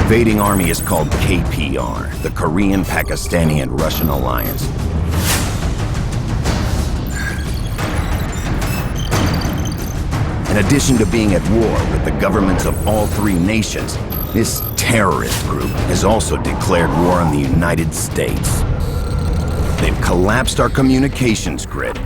invading army is called KPR, the Korean, Pakistani, and Russian Alliance. In addition to being at war with the governments of all three nations, this terrorist group has also declared war on the United States. They've collapsed our communications grid,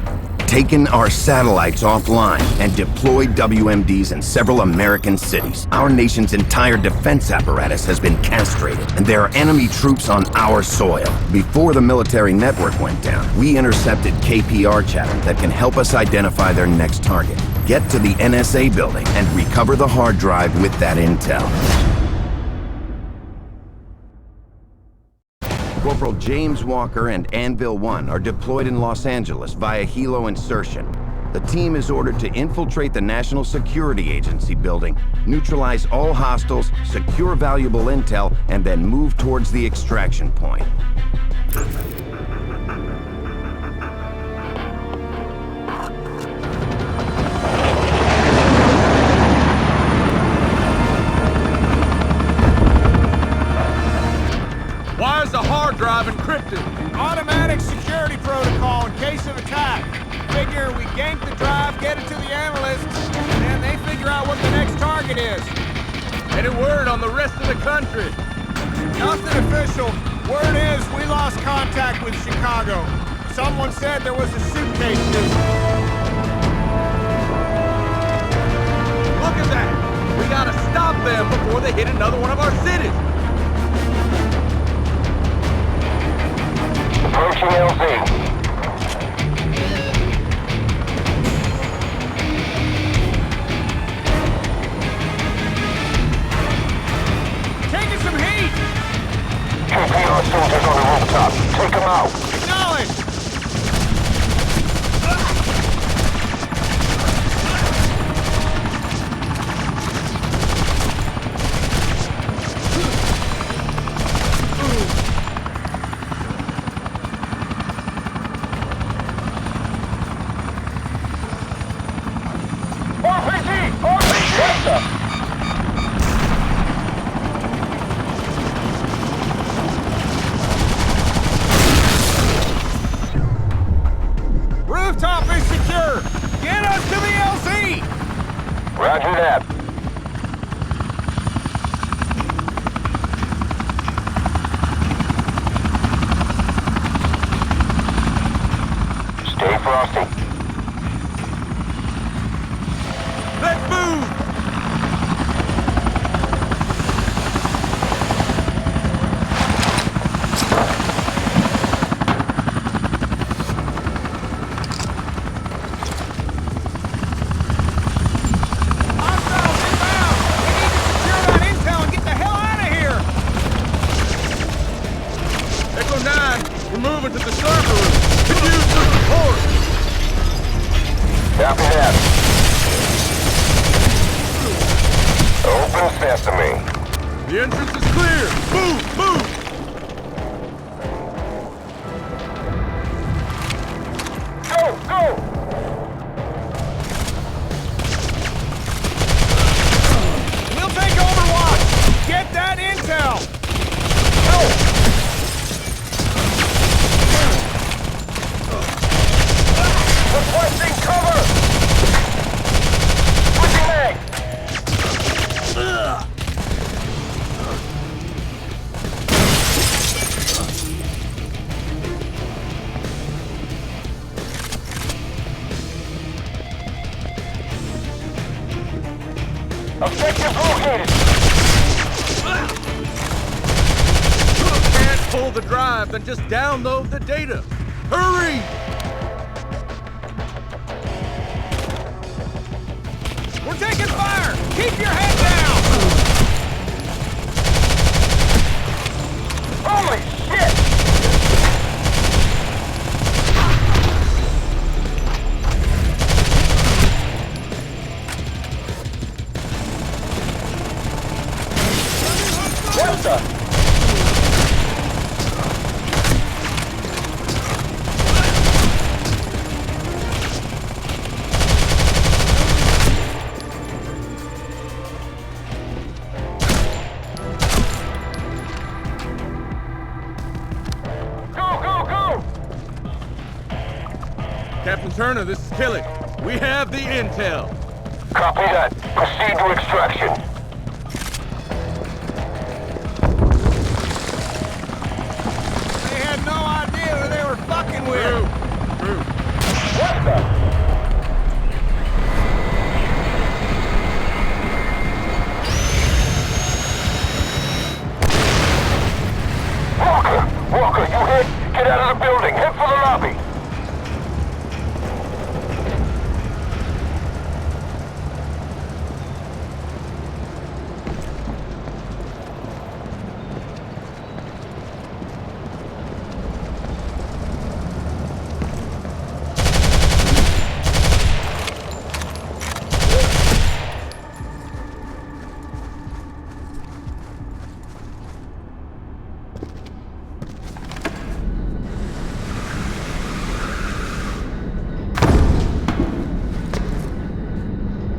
taken our satellites offline, and deployed WMDs in several American cities. Our nation's entire defense apparatus has been castrated, and there are enemy troops on our soil. Before the military network went down, we intercepted KPR chatter that can help us identify their next target. Get to the NSA building and recover the hard drive with that intel. Corporal James Walker and Anvil 1 are deployed in Los Angeles via helo insertion. The team is ordered to infiltrate the National Security Agency building, neutralize all hostiles, secure valuable intel, and then move towards the extraction point. Why is the hard drive encrypted? Automatic security protocol in case of attack. Figure we gank the drive, get it to the analysts, and then they figure out what the next target is. Any word on the rest of the country? Nothing official. Word is we lost contact with Chicago. Someone said there was a suitcase missing. Look at that! We gotta stop them before they hit another one of our cities! Approaching LZ. Taking some heat! KPR soldiers on the rooftop. Take them out. Acknowledge! Rooftop is secure! Get us to the LZ! Roger that. Stay frosty. Let's move! We're moving to the server room. Could use some support. Copy that. Open sesame. The entrance is clear. Move, move. Go, go. We'll take Overwatch. Get that intel. Go. Requesting cover! Switching mag! Objective located! Can't pull the drive, then just download the data. Hurry! We're taking fire! Keep your head down! Holy shit! What the? Captain Turner, this is Kelly. We have the intel. Copy that. Proceed to extraction. They had no idea who they were fucking with. True. What the? Walker, you hit? Get out of the building. Head for the lobby.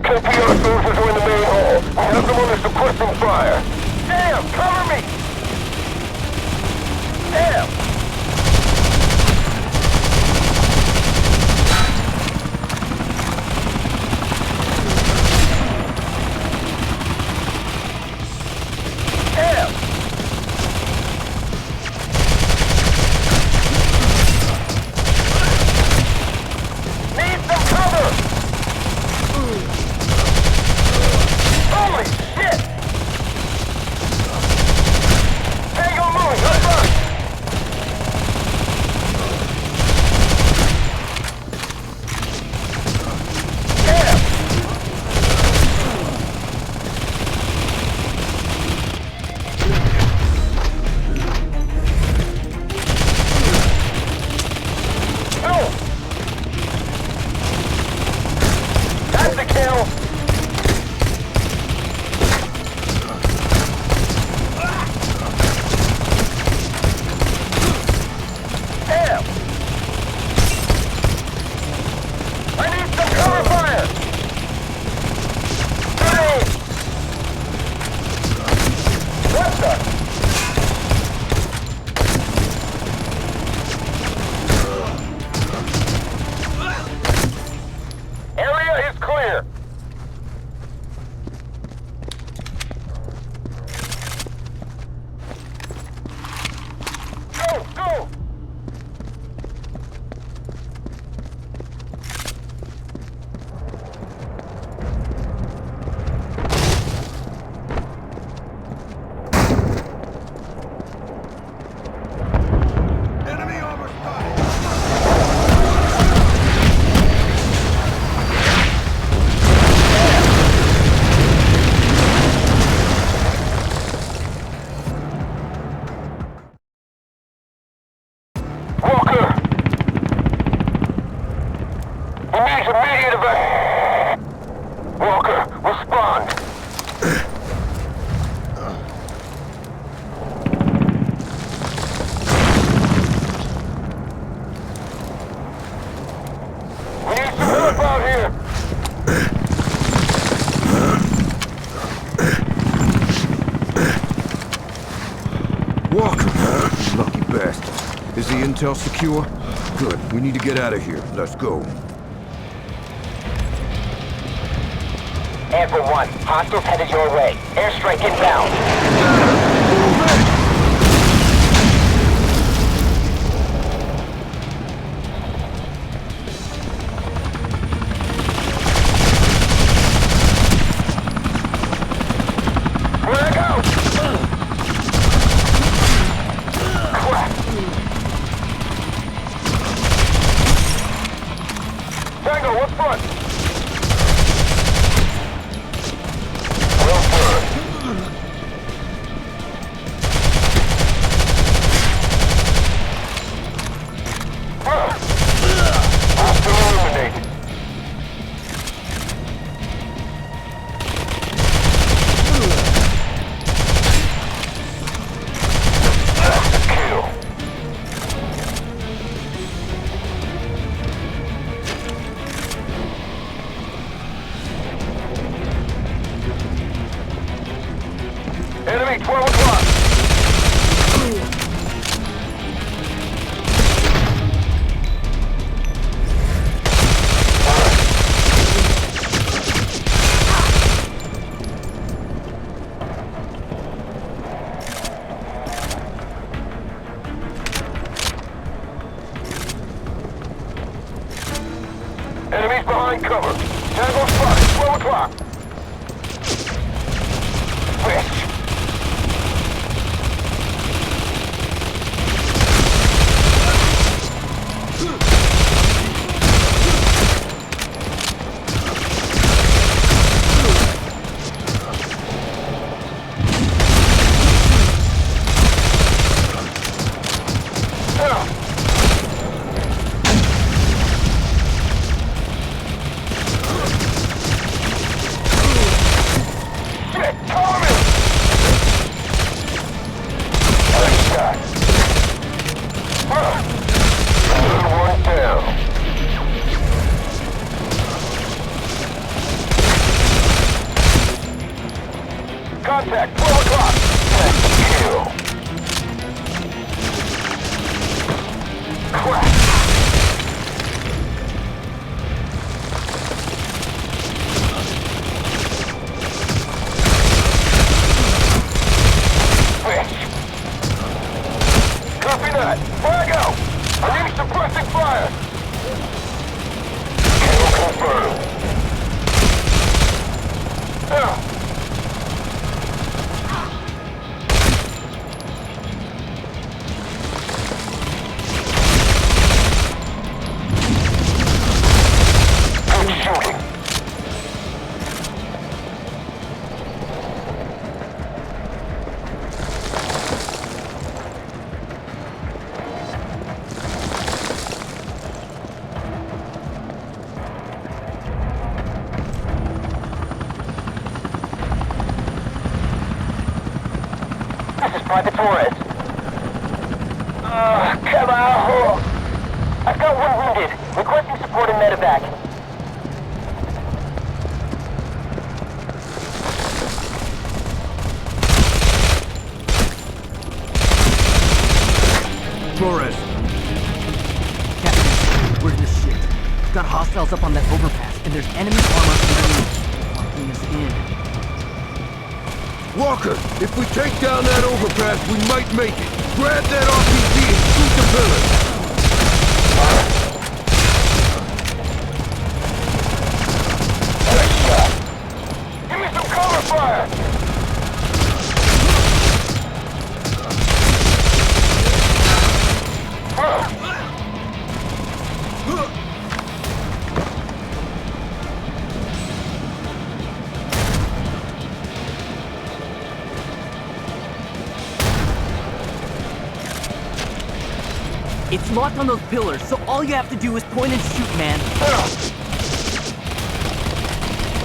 KPR soldiers are in the main hall. We have them under suppressing fire. Damn! Cover me! Damn! Walker, respond! We need some help out here! Walker, you lucky bastard. Is the intel secure? Good, we need to get out of here. Let's go. Anvil 1, hostiles headed your way. Airstrike inbound. Where'd I go? Crap. Tango, what's front? Enemies behind cover. Tango spotted. 12 o'clock. Fish. Contact, 12 o'clock. Kill. Crack. Fish. Copy that. Flag out. I need suppressing fire. Kill confirmed. This is Private Torres. Carajo! I've got one wounded. Requesting support in medevac. Torres. Captain, where's this shit? We've got hostiles up on that overpass, and there's enemy armor underneath, locking us in. Walker, if we take down that overpass, we might make it. Grab that RPG and shoot the pillars. Give me some cover fire! It's locked on those pillars, so all you have to do is point and shoot, man.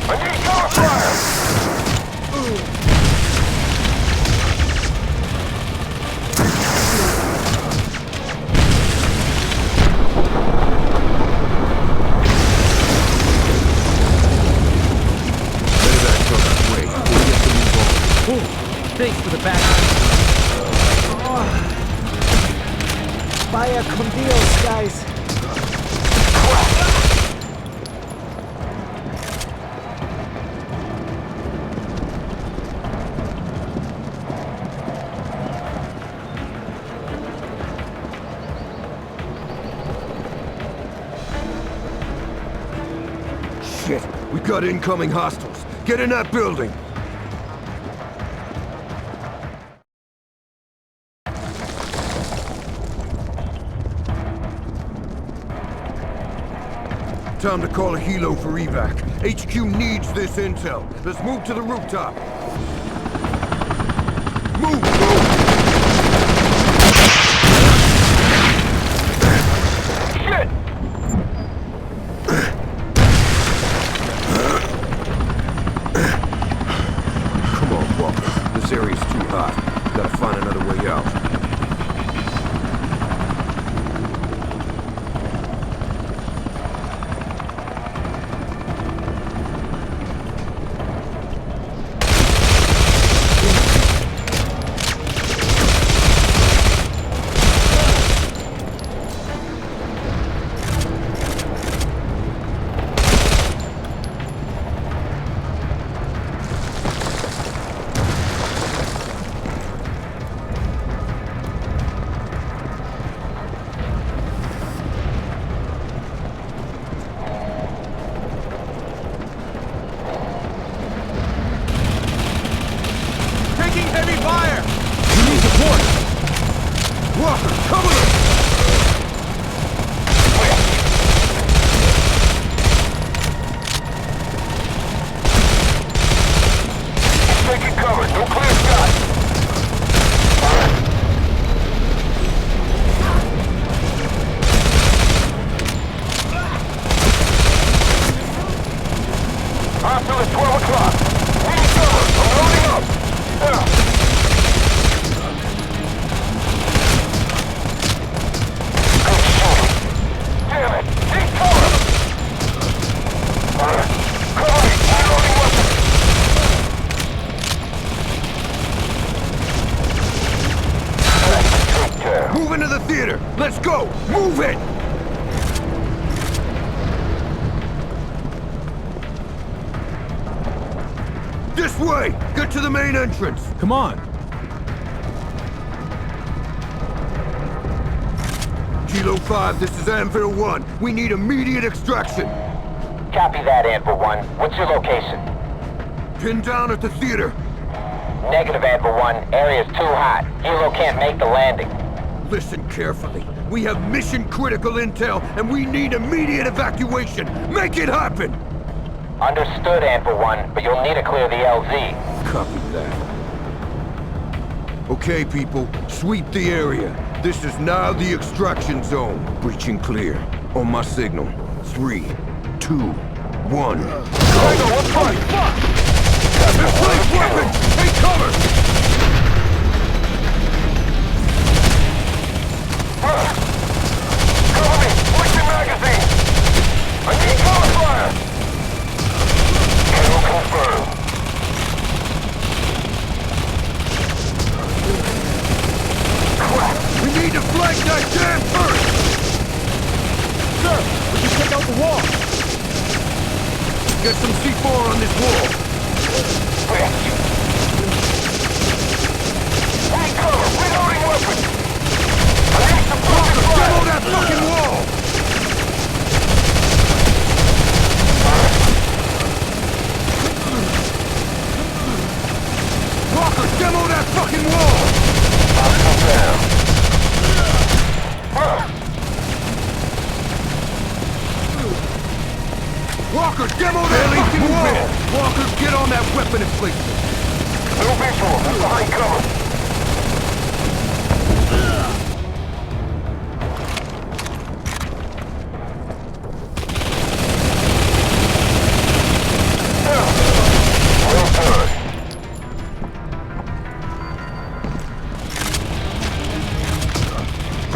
I need cover fire! Medevac's on its way. We have to move on. Oh, thanks for the back. Vaya con Dios, guys. Shit, we got incoming hostiles. Get in that building. Time to call a helo for evac. HQ needs this intel. Let's move to the rooftop. Move, bro! Shit! Come on, Walker. This area's too hot. Gotta find another way out. theater! Let's go! Move it! This way! Get to the main entrance! Come on. Kilo 5, this is Anvil 1. We need immediate extraction. Copy that, Anvil 1. What's your location? Pinned down at the theater. Negative, Anvil 1. Area's too hot. Hilo can't make the landing. Listen carefully. We have mission-critical intel, and we need immediate evacuation. Make it happen! Understood, Anvil 1, but you'll need to clear the LZ. Copy that. Okay, people, sweep the area. This is now the extraction zone. Breaching clear. On my signal. 3, 2, 1. Go! Fight! Misplaced weapon! Take cover! Cover me! Switching magazine! I need cover fire! Kill confirmed. We need to flank that damn turret! Sir, we can take out the wall. Get some C4 on this wall. Need cover! Reloading weapon! I need some Walker, fire! demo that fucking wall! Walker, demo that fucking wall! Hostile down. Walker, demo that fucking wall! Walker, get on that weapon and place it. No visual. I'm behind cover. Well done.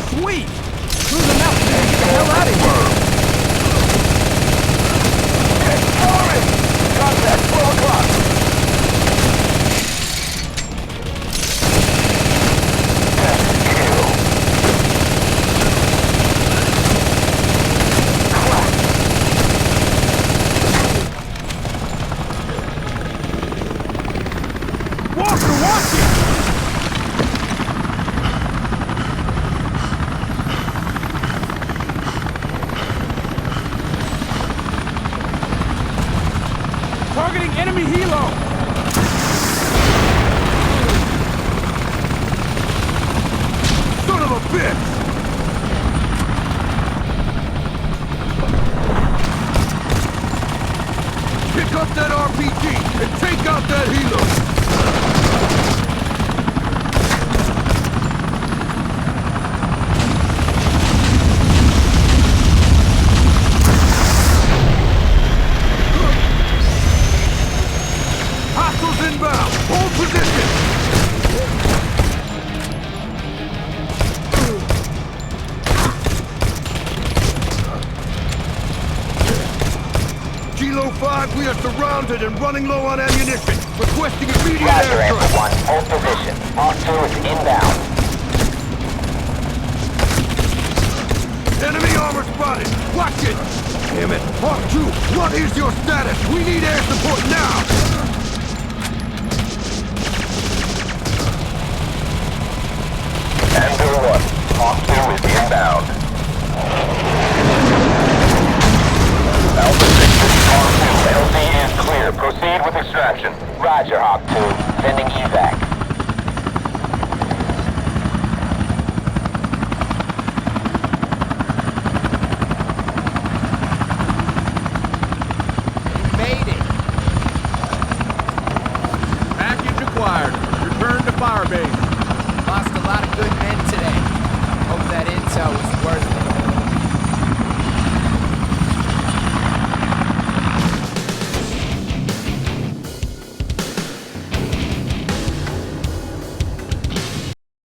Sweet! Through the mountain and get the hell out of here! Contact, 12 o'clock. Walker, watch it! Targeting enemy helo! Son of a bitch! Pick up that RPG and take out that helo! Hostiles inbound! Hold position! Kilo 5, we are surrounded and running low on ammunition. Requesting immediate Roger, airstrike. Anvil 1. Hold position. Hawk 2 is inbound. Enemy armor spotted! Watch it! Damn it! Hawk 2, what is your status? We need air support now! Anvil 1. Hawk 2 is inbound. Alpha 6 is Hawk 2. LZ is clear. Proceed with extraction. Roger, Hawk 2. Sending evac.